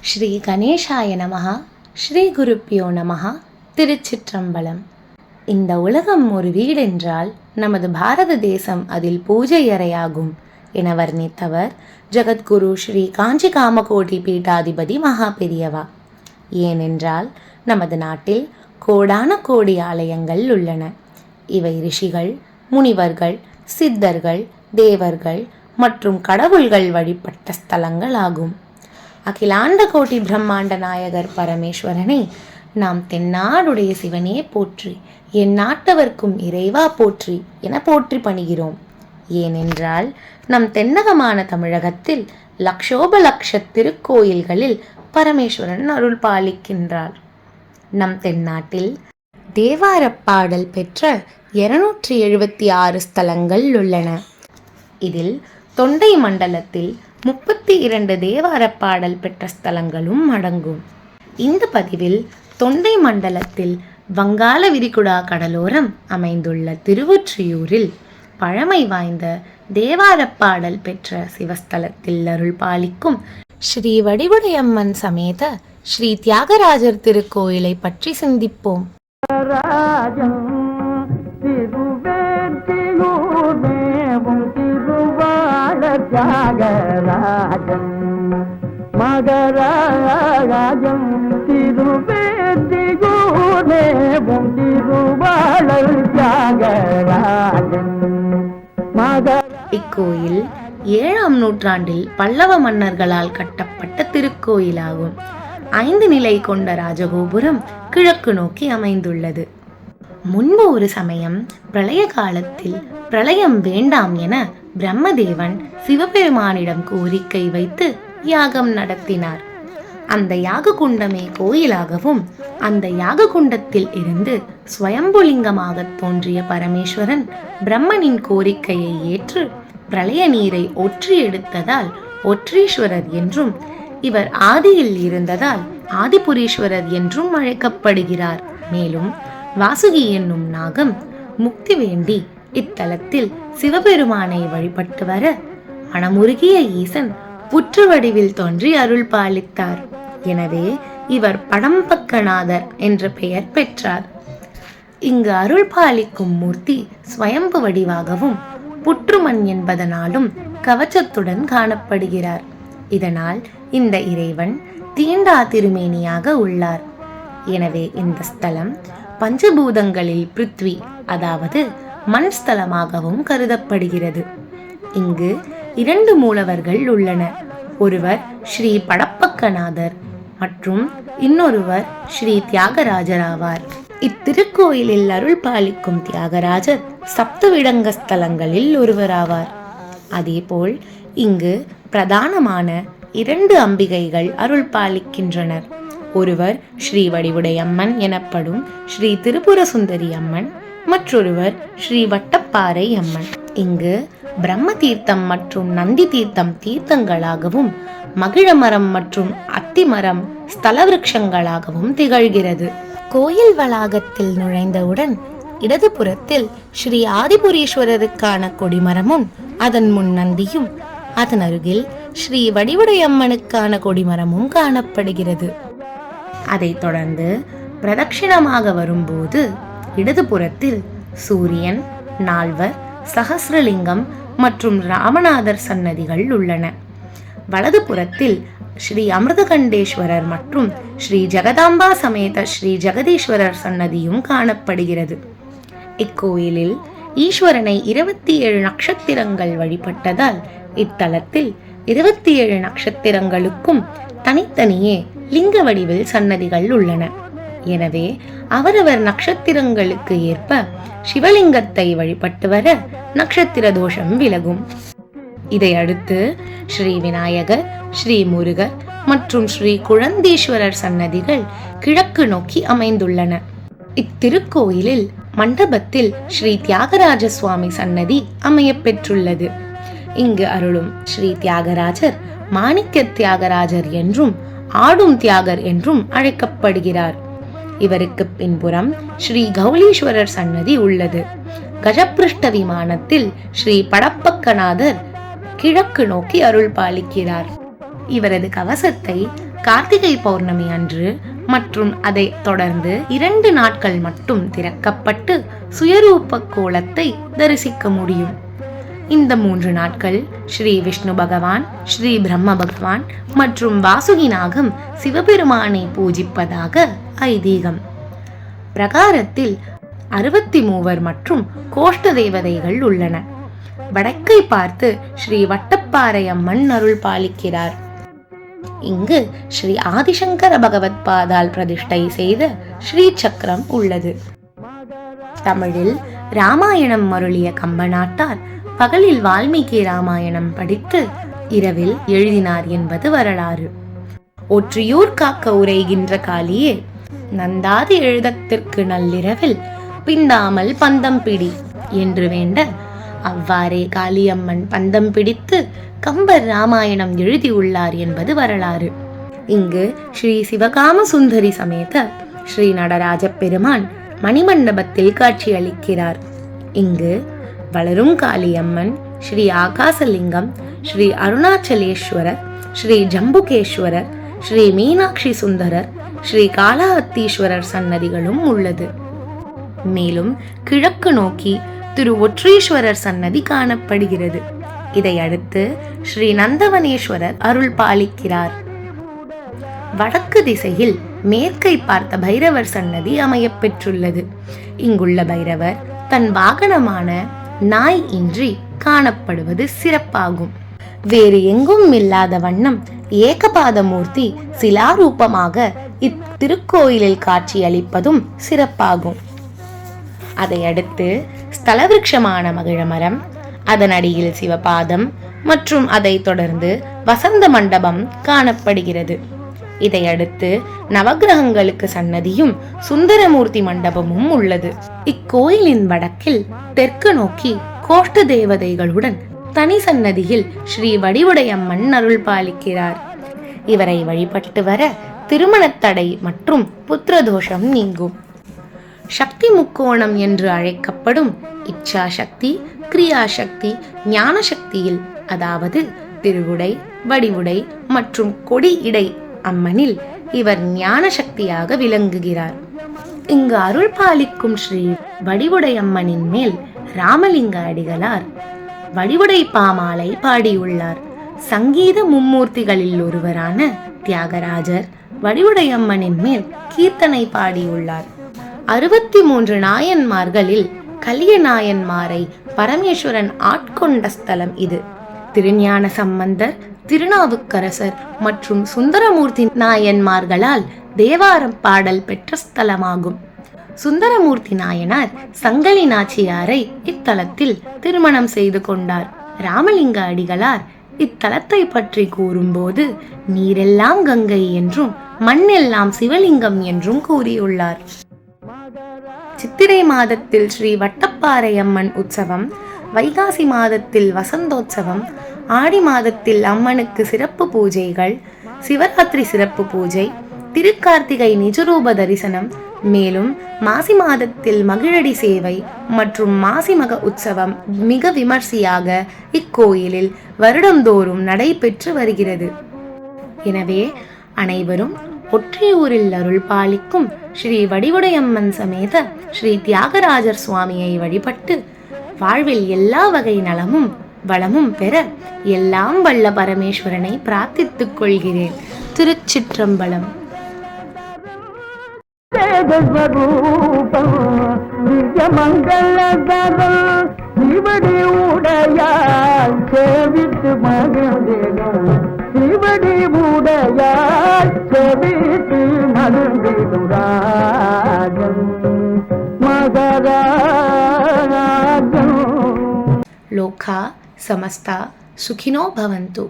ஸ்ரீ கணேசாய நமஹா. ஸ்ரீ குருப்பியோ நமஹா. திருச்சிற்றம்பலம். இந்த உலகம் ஒரு வீடென்றால் நமது பாரத தேசம் அதில் பூஜை அறையாகும் என வர்ணித்தவர் ஜகத்குரு ஸ்ரீ காஞ்சி காமகோட்டி பீட்டாதிபதி மகா பெரியவா. ஏனென்றால் நமது நாட்டில் கோடான கோடி ஆலயங்கள் உள்ளன. இவை ரிஷிகள், முனிவர்கள், சித்தர்கள், தேவர்கள் மற்றும் கடவுள்கள் வழிபட்ட ஸ்தலங்கள் ஆகும். அகிலாண்ட கோட்டி பிரம்மாண்ட நாயகர் பரமேஸ்வரனை நாம் தென்னாடுடைய சிவனே போற்றி, என் நாட்டவர்க்கும் இறைவா போற்றி என போற்றி பணிகிறோம். ஏனென்றால் நம் தென்னகமான தமிழகத்தில் லக்ஷோப லட்ச திருக்கோயில்களில் பரமேஸ்வரன் அருள் பாலிக்கின்றார். நம் தென்னாட்டில் தேவாரப் பாடல் பெற்ற 276 ஸ்தலங்கள் உள்ளன. இதில் தொண்டை மண்டலத்தில் 32 தேவாரப் பாடல் பெற்ற ஸ்தலங்களும் அடங்கும். இந்த பதிவில் தொண்டை மண்டலத்தில் வங்காள விரிகுடா கடலோரம் அமைந்துள்ள திருவொற்றியூரில் பழமை வாய்ந்த தேவாரப் பாடல் பெற்ற சிவஸ்தலத்தில் அருள் பாலிக்கும் ஸ்ரீ வடிவுடையம்மன் சமேத ஸ்ரீ தியாகராஜர் திருக்கோயிலை பற்றி சிந்திப்போம். தியாகராஜன் மகராஜம் திருவேதிகூரேவும் திருவாளர் தியாகராஜன். இக்கோயில் 7ஆம் நூற்றாண்டில் பல்லவ மன்னர்களால் கட்டப்பட்ட திருக்கோயிலாகும். 5 நிலை கொண்ட ராஜகோபுரம் கிழக்கு நோக்கி அமைந்துள்ளது. முன்பு ஒரு சமயம் பிரளய காலத்தில் பிரளயம் வேண்டாம் என பிரம்மதேவன் சிவபெருமானிடம் கோரிக்கை வைத்து யாகம் நடத்தினார். அந்த யாக குண்டமே கோயிலாகவும் அந்த யாக குண்டத்தில் இருந்து ஸ்வயம்புலிங்கமாக தோன்றிய பரமேஸ்வரன் பிரம்மனின் கோரிக்கையை ஏற்று பிரளய நீரை ஒற்றி எடுத்ததால் ஒற்றீஸ்வரர் என்றும், இவர் ஆதியில் இருந்ததால் ஆதிபுரீஸ்வரர் என்றும் அழைக்கப்படுகிறார். மேலும் வாசுகி என்னும் நாகம் முக்தி வேண்டி இத்தலத்தில் சிவபெருமானை வழிபட்டு வர மனமுருகிய ஈசன் புற்று வடிவில் தோன்றி அருள் பாலித்தார். எனவே இவர் படம்பக்கநாதர் என்ற பெயர் பெற்றார். இங்கு அருள் பாலிக்கும் மூர்த்தி ஸ்வயம்பு வடிவாகவும் புற்றுமண் என்பதனாலும் கவச்சத்துடன் காணப்படுகிறார். இதனால் இந்த இறைவன் தீண்டா திருமேனியாக உள்ளார். எனவே இந்த ஸ்தலம் பஞ்சபூதங்களில் பிருத்வி, அதாவது மண் ஸ்தலமாகவும் கருதப்படுகிறது. இங்கு 2 மூலவர்கள் உள்ளனர். ஒருவர் ஸ்ரீ படப்பக்கநாதர் மற்றும் இன்னொருவர் ஸ்ரீ தியாகராஜர் ஆவார். இத்திருக்கோயிலில் அருள் பாலிக்கும் தியாகராஜர் சப்தவிடங்க ஸ்தலங்களில் ஒருவராவார். அதேபோல் இங்கு பிரதானமான 2 அம்பிகைகள் அருள் பாலிக்கின்றனர். ஒருவர் ஸ்ரீ வடிவுடையம்மன் எனப்படும் ஸ்ரீ திரிபுர சுந்தரி அம்மன், மற்றொருவர் ஸ்ரீ வட்டப்பாறை அம்மன். இங்கு பிரம்ம தீர்த்தம் மற்றும் நந்தி தீர்த்தம் தீர்த்தங்களாகவும், மகிழமரம் மற்றும் அத்திமரம் ஸ்தல விருட்சங்களாகவும் திகழ்கிறது. கோயில் வளாகத்தில் நுழைந்தவுடன் இடதுபுறத்தில் ஸ்ரீ ஆதிபுரீஸ்வரருக்கான கொடிமரமும் அதன் முன் நந்தியும், அதன் அருகில் ஸ்ரீ வடிவுடையம்மனுக்கான கொடிமரமும் காணப்படுகிறது. அதைத் தொடர்ந்து பிரதட்சிணமாக வரும்போது இடதுபுறத்தில் சூரியன், நால்வர், சகஸ்ரலிங்கம் மற்றும் ராமநாதர் சன்னதிகள் உள்ளன. வலதுபுறத்தில் ஸ்ரீ அமிர்தகண்டேஸ்வரர் மற்றும் ஸ்ரீ ஜெகதாம்பா சமேத ஸ்ரீ ஜெகதீஸ்வரர் சன்னதியும் காணப்படுகிறது. இக்கோயிலில் ஈஸ்வரனை 27 நட்சத்திரங்கள் வழிபட்டதால் இத்தலத்தில் 27 நட்சத்திரங்களுக்கும் தனித்தனியே லிங்க வடிவில் சன்னதிகள் உள்ளன. எனவே அவரவர் நட்சத்திரங்களுக்கு ஏற்ப சிவலிங்கத்தை வழிபட்டு வர நட்சத்திர தோஷம் விலகும். இதை அடுத்து ஸ்ரீ விநாயகர், ஸ்ரீ முருகர் மற்றும் ஸ்ரீ குழந்தீஸ்வரர் சன்னதிகள் கிழக்கு நோக்கி அமைந்துள்ளன. இத்திருக்கோயிலில் மண்டபத்தில் ஸ்ரீ தியாகராஜ சுவாமி சன்னதி அமைய பெற்றுள்ளது. இங்கு அருளும் ஸ்ரீ தியாகராஜர் மாணிக்க தியாகராஜர் என்றும் ஆடும் தியாகர் என்றும் அழைக்கப்படுகிறார். இவருக்கு பின்புறம் ஸ்ரீ கௌலீஸ்வரர் சன்னதி உள்ளது. கஜபிருஷ்ட விமானத்தில் ஸ்ரீ படப்பக்கநாதர் கிழக்கு நோக்கி அருள் பாலிக்கிறார். இவரது கவசத்தை கார்த்திகை பௌர்ணமி அன்று மற்றும் அதை தொடர்ந்து 2 நாட்கள் மட்டும் திறக்கப்பட்டு சுயரூப கோலத்தை தரிசிக்க முடியும். இந்த 3 நாட்கள் ஸ்ரீ விஷ்ணு பகவான், ஸ்ரீ பிரம்ம பகவான் மற்றும் வாசுகி நாகம் சிவபெருமானை பூஜிப்பதாக ஐதீகம். பிரகாரத்தில் 63 மற்றும் கோஷ்ட தேவதைகள் உள்ளன. வடக்கை பார்த்து ஸ்ரீ வட்டப்பாறை அம்மன் அருள் பாலிக்கிறார். இங்கு ஸ்ரீ ஆதிசங்கர பகவத் பாதால் பிரதிஷ்டை செய்த ஸ்ரீ சக்கரம் உள்ளது. தமிழில் ராமாயணம் அருளிய கம்பநாட்டார் பகலில் வால்மீகி ராமாயணம் படித்து இரவில் எழுதினார் என்பது வரலாறு. ஒற்றியூர் காக்க உரைகின்ற காலியே, நந்தாதி எழுதத்திற்கு நள்ளிரவில் பிந்தாமல் பந்தம் பிடி என்று வேண்ட, அவ்வாறே காளியம்மன் பந்தம் பிடித்து கம்பர் ராமாயணம் எழுதியுள்ளார் என்பது வரலாறு. இங்கு ஸ்ரீ சிவகாம சுந்தரி சமேத ஸ்ரீ நடராஜ பெருமான் மணிமண்டபத்தில் காட்சியளிக்கிறார். இங்கு வளரும் காளியம்மன், ஸ்ரீ ஆகாசலிங்கம், ஸ்ரீ அருணாச்சலேஸ்வரர், ஸ்ரீ ஜம்புகேஸ்வரர், ஸ்ரீ மீனாட்சி சுந்தரர், ஸ்ரீ காளஹத்தீஸ்வரர் சன்னதிகளும் உள்ளது. மேலும் கிழக்கு நோக்கி திரு ஒற்றீஸ்வரர் சன்னதி காணப்படுகிறது. இதை அடுத்து ஸ்ரீ நந்தவனேஸ்வரர் அருள் பாலிக்கிறார். வடக்கு திசையில் மேற்கை பார்த்த பைரவர் சன்னதி அமையப் பெற்றுள்ளது. இங்குள்ள பைரவர் தன் வாகனமான நாய் இன்றி காணப்படுவது சிறப்பாகும். வேறு எங்கும் இல்லாத வண்ணம் ஏகபாதமூர்த்தி சிலாரூபமாக இத்திருக்கோயிலில் காட்சியளிப்பதும் சிறப்பாகும். அதை அடுத்து ஸ்தல விருட்சமான மகிழமரம், அதன் அடியில் சிவபாதம் மற்றும் அதை தொடர்ந்து வசந்த மண்டபம் காணப்படுகிறது. இதை அடுத்து நவகிரகங்களுக்கு சன்னதியும் சுந்தரமூர்த்தி மண்டபமும் உள்ளது. இக்கோயிலின் வடக்கில் தெற்கு நோக்கி கோஷ்ட தேவதைகளுடன் தனி சன்னதியில் ஸ்ரீ வடிவுடையம்மன் அருள் பாலிக்கிறார். இவரை வழிபட்டு வர திருமணத்தடை மற்றும் புத்திரதோஷம் நீங்கும். சக்தி முக்கோணம் என்று அழைக்கப்படும் இச்சா சக்தி, கிரியா சக்தி, ஞான சக்தியில், அதாவது திருவுடை, வடிவுடை மற்றும் கொடி இடை அம்மனில் இவர் ஞான சக்தியாக விளங்குகிறார். இங்கு அருள் பாலிக்கும் ஸ்ரீ வடிவுடையம்மனின் மேல் ராமலிங்க அடிகளார் வடிவுடை பாமாலை பாடியுள்ளார். சங்கீத மும்மூர்த்திகளில் ஒருவரான தியாகராஜர் வடிவுடையம்மனின் மேல் கீர்த்தனை பாடியுள்ளார். 63 நாயன்மார்களில் கலிய நாயன்மாரை பரமேஸ்வரன் ஆட்கொண்ட ஸ்தலம் இது. திருஞான சம்பந்தர், திருநாவுக்கரசர் மற்றும் சுந்தரமூர்த்தி நாயன்மார்களால் தேவாரம் பாடல் பெற்ற ஸ்தலமாகும். சுந்தரமூர்த்தி நாயனார் சங்கலி நாச்சியாரை இத்தலத்தில் திருமணம் செய்து கொண்டார். ராமலிங்க அடிகளார் இத்தலத்தை பற்றி கூறும்போது நீரெல்லாம் கங்கை என்றும் மண்ணெல்லாம் சிவலிங்கம் என்றும் கூறியுள்ளார். சித்திரை மாதத்தில் ஸ்ரீ வட்டப்பாறை அம்மன் உற்சவம், வைகாசி மாதத்தில் வசந்தோற்சவம், ஆடி மாதத்தில் அம்மனுக்கு சிறப்பு பூஜைகள், சிவராத்திரி சிறப்பு பூஜை, திருக்கார்த்திகை நிஜரூப தரிசனம், மேலும் மாசி மாதத்தில் மகிழடி சேவை மற்றும் மாசிமக உற்சவம் மிக விமர்சையாக இக்கோயிலில் வருடந்தோறும் நடைபெற்று வருகிறது. எனவே அனைவரும் ஒற்றியூரில் அருள் பாலிக்கும் ஸ்ரீ வடிவுடையம்மன் சமேத ஸ்ரீ தியாகராஜர் சுவாமியை வழிபட்டு வாழ்வில் எல்லா வகை நலமும் வளமும் பெற எல்லாம் வல்ல பரமேஸ்வரனை பிரார்த்தித்துக் கொள்கிறேன். திருச்சிற்றம்பலம். சிவடி உடையாய் செவித்து மகிழ்ந்திடும் ராஜன் மகராஜன். லோகா சமஸ்தா சுகினோ பவந்து.